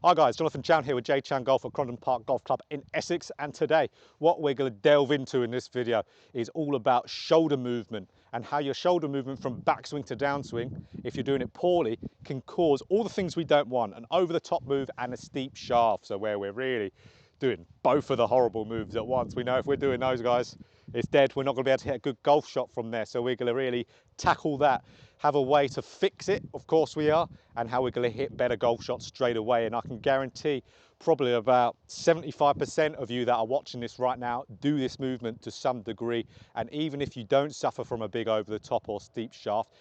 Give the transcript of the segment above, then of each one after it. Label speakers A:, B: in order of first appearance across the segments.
A: Hi guys, Jonathan Chown here with JChownGolf at Crondon Park Golf Club in Essex, and today what we're going to delve into in this video is all about shoulder movement and how your shoulder movement from backswing to downswing, if you're doing it poorly, can cause all the things we don't want: an over the top move and a steep shaft. So where we're really doing both of the horrible moves at once. We know if we're doing those, guys, it's dead. We're not going to be able to hit a good golf shot from there. So we're going to really tackle that, have a way to fix it, of course we are, and how we're going to hit better golf shots straight away. And I can guarantee probably about 75% of you that are watching this right now do this movement to some degree. And even if you don't suffer from a big over the top or steep shaft,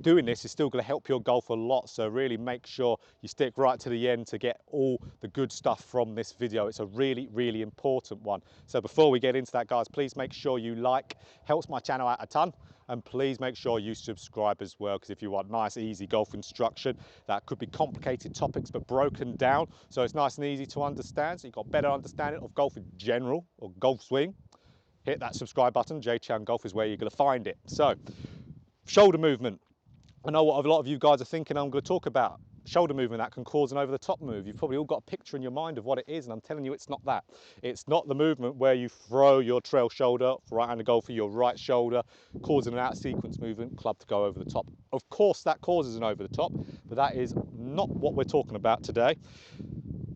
A: doing this is still going to help your golf a lot. So really make sure you stick right to the end to get all the good stuff from this video. It's a really important one. So before we get into that, guys, please make sure you like, helps my channel out a ton. And please make sure you subscribe as well, because if you want nice, easy golf instruction, that could be complicated topics but broken down so it's nice and easy to understand, so you've got better understanding of golf in general or golf swing, hit that subscribe button. JChownGolf is where you're going to find it. So shoulder movement. I know what a lot of you guys are thinking I'm going to talk about. Shoulder movement that can cause an over the top move. You've probably all got a picture in your mind of what it is, and I'm telling you it's not that. It's not the movement where you throw your trail shoulder, right-handed golfer, your right shoulder, causing an out sequence movement, club to go over the top. Of course that causes an over the top, but that is not what we're talking about today.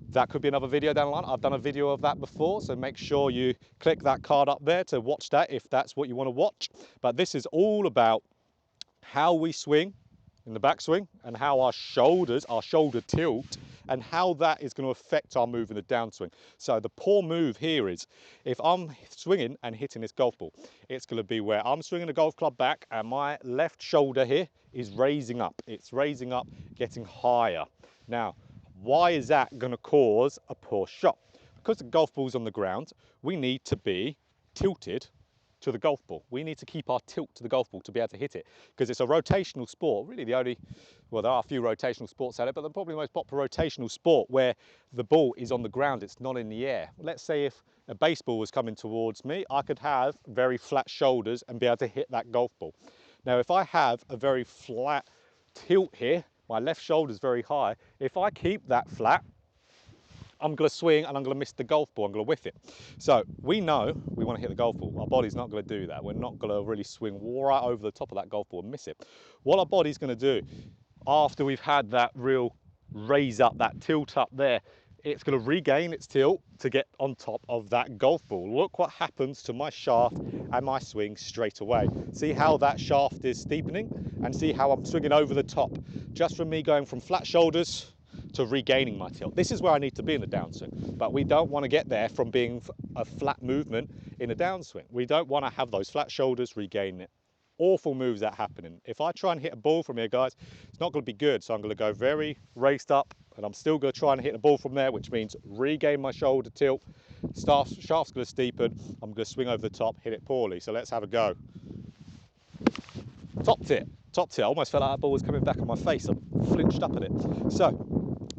A: That could be another video down the line. I've done a video of that before, so make sure you click that card up there to watch that if that's what you want to watch. But this is all about how we swing in the backswing and how our shoulders, our shoulder tilt, and how that is going to affect our move in the downswing. So the poor move here is, if I'm swinging and hitting this golf ball, it's going to be where I'm swinging the golf club back and my left shoulder here is raising up. It's raising up, getting higher. Now, why is that going to cause a poor shot? Because the golf ball's on the ground, we need to be tilted to the golf ball. We need to keep our tilt to the golf ball to be able to hit it, because it's a rotational sport. Really the only, well, there are a few rotational sports out there, but they're probably the most popular rotational sport where the ball is on the ground, it's not in the air. Let's say if a baseball was coming towards me, I could have very flat shoulders and be able to hit that golf ball. Now, if I have a very flat tilt here, my left shoulder is very high, if I keep that flat, I'm going to swing and I'm going to miss the golf ball, I'm going to whiff it. So we know we want to hit the golf ball. Our body's not going to do that. We're not going to really swing right over the top of that golf ball and miss it. What our body's going to do after we've had that real raise up, that tilt up there, it's going to regain its tilt to get on top of that golf ball. Look what happens to my shaft and my swing straight away. See how that shaft is steepening, and see how I'm swinging over the top just from me going from flat shoulders to regaining my tilt. This is where I need to be in the downswing, but we don't want to get there from being a flat movement in a downswing. We don't want to have those flat shoulders regaining it. Awful moves that happening. If I try and hit a ball from here, guys, it's not going to be good. So I'm going to go very raised up, and I'm still going to try and hit the ball from there, which means regain my shoulder tilt. Shaft's going to steepen. I'm going to swing over the top, hit it poorly. So let's have a go. Top tip. Top tip. I almost felt like that ball was coming back on my face. I flinched up at it. So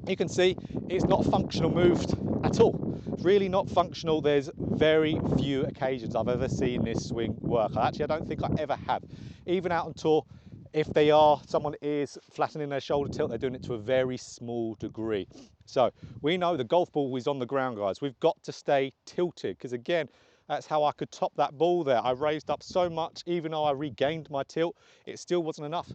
A: you can see it's not a functional move at all. Really not functional. There's very few occasions I've ever seen this swing work. I don't think I ever have. Even out on tour, if someone is flattening their shoulder tilt, they're doing it to a very small degree. So we know the golf ball is on the ground, guys. We've got to stay tilted, because again, that's how I could top that ball there. I raised up so much, even though I regained my tilt, it still wasn't enough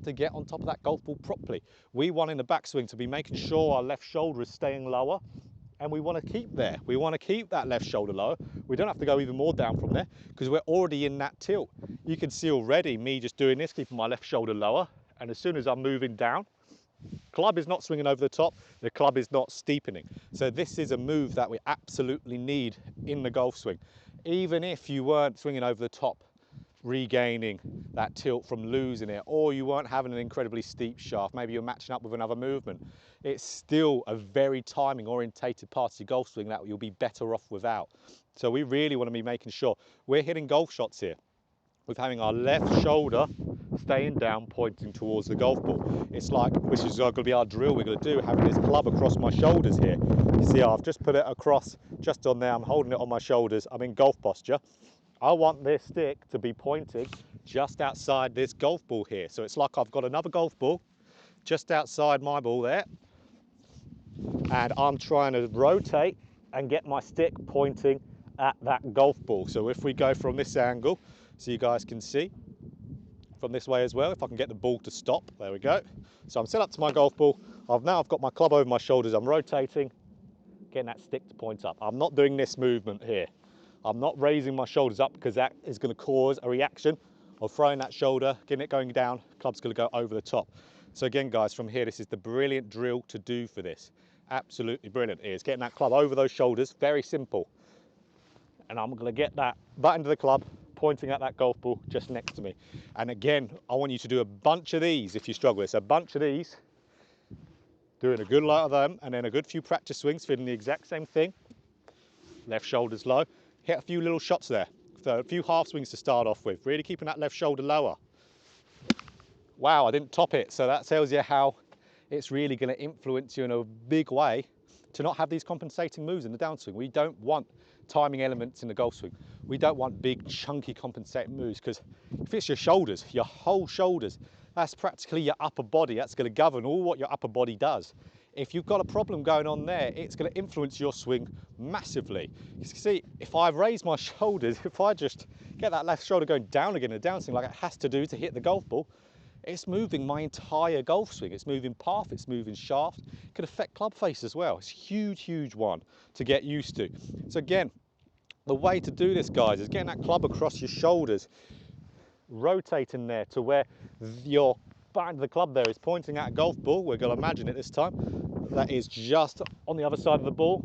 A: to get on top of that golf ball properly. We want in the backswing to be making sure our left shoulder is staying lower, and we want to keep there. We want to keep that left shoulder lower. We don't have to go even more down from there, because we're already in that tilt. You can see already me just doing this, keeping my left shoulder lower, and as soon as I'm moving down, club is not swinging over the top, the club is not steepening. So this is a move that we absolutely need in the golf swing. Even if you weren't swinging over the top, regaining that tilt from losing it, or you weren't having an incredibly steep shaft, maybe you're matching up with another movement, it's still a very timing orientated part of your golf swing that you'll be better off without. So we really want to be making sure we're hitting golf shots here with having our left shoulder staying down, pointing towards the golf ball. It's like, which is going to be our drill we're going to do, having this club across my shoulders here. You see, I've just put it across just on there. I'm holding it on my shoulders. I'm in golf posture. I want this stick to be pointed just outside this golf ball here. So it's like I've got another golf ball just outside my ball there. and I'm trying to rotate and get my stick pointing at that golf ball. So if we go from this angle, so you guys can see, from this way as well, if I can get the ball to stop, there we go. So I'm set up to my golf ball. I've got my club over my shoulders, I'm rotating, getting that stick to point up. I'm not doing this movement here. I'm not raising my shoulders up because that is going to cause a reaction of throwing that shoulder, getting it going down, club's going to go over the top. So again, guys, from here, this is the brilliant drill to do for this. Absolutely brilliant. It is getting that club over those shoulders, very simple. And I'm going to get that butt end of the club pointing at that golf ball just next to me. And again, I want you to do a bunch of these if you struggle. It's a bunch of these, doing a good lot of them, and then a good few practice swings, feeling the exact same thing. Left shoulder's low. Hit a few little shots there. So a few half swings to start off with, really keeping that left shoulder lower. Wow, I didn't top it. So that tells you how it's really going to influence you in a big way to not have these compensating moves in the downswing. We don't want timing elements in the golf swing. We don't want big chunky compensating moves, because if it's your shoulders, your whole shoulders, that's practically your upper body. That's going to govern all what your upper body does. If you've got a problem going on there, it's going to influence your swing massively. You can see, if I raise my shoulders, if I just get that left shoulder going down again in a downswing like it has to do to hit the golf ball, it's moving my entire golf swing. It's moving path, it's moving shaft. It could affect club face as well. It's a huge, huge one to get used to. So again, the way to do this, guys, is getting that club across your shoulders, rotating there to where your back of the club there is pointing at a golf ball. We're going to imagine it this time. That is just on the other side of the ball.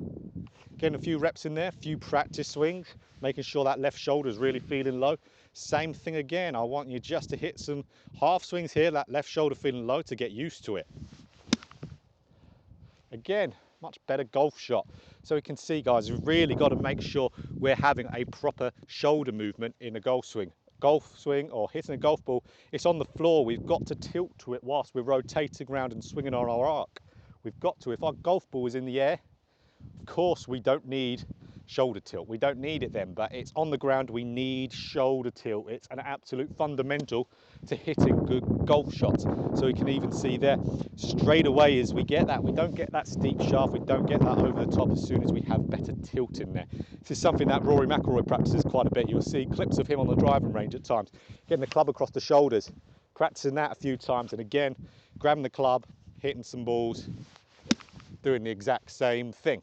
A: Getting a few reps in there, a few practice swings, making sure that left shoulder is really feeling low. Same thing again, I want you just to hit some half swings here, that left shoulder feeling low, to get used to it. Again, much better golf shot. So we can see, guys, we've really got to make sure we're having a proper shoulder movement in a golf swing. Golf swing or hitting a golf ball, it's on the floor. We've got to tilt to it whilst we're rotating around and swinging on our arc. We've got to. If our golf ball is in the air, of course we don't need shoulder tilt. We don't need it then, but it's on the ground, we need shoulder tilt. It's an absolute fundamental to hitting good golf shots. So we can even see there, straight away as we get that, we don't get that steep shaft, we don't get that over the top as soon as we have better tilt in there. This is something that Rory McIlroy practices quite a bit. You'll see clips of him on the driving range at times, getting the club across the shoulders, practicing that a few times, and again, grabbing the club, hitting some balls, doing the exact same thing.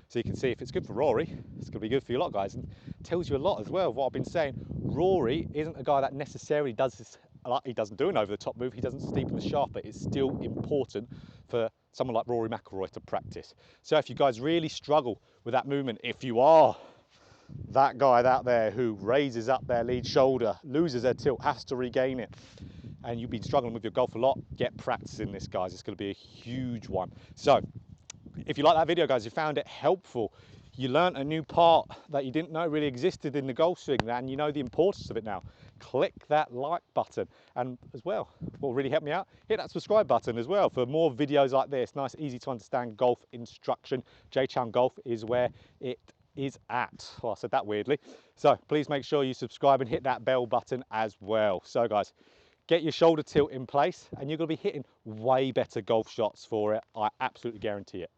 A: So you can see if it's good for Rory, it's going to be good for you a lot, guys. And it tells you a lot as well of what I've been saying. Rory isn't a guy that necessarily does this, like he doesn't do an over-the-top move, he doesn't steepen the shaft, but it's still important for someone like Rory McIlroy to practice. So if you guys really struggle with that movement, if you are that guy out there who raises up their lead shoulder, loses their tilt, has to regain it, and you've been struggling with your golf a lot, get practicing this, guys. It's going to be a huge one. So if you like that video, guys, you found it helpful, you learned a new part that you didn't know really existed in the golf swing, and you know the importance of it now, click that like button. And as well, what will really help me out, hit that subscribe button as well for more videos like this. Nice, easy to understand golf instruction. JChownGolf is where it is at. Well, I said that weirdly. So please make sure you subscribe and hit that bell button as well. So guys, get your shoulder tilt in place and you're going to be hitting way better golf shots for it. I absolutely guarantee it.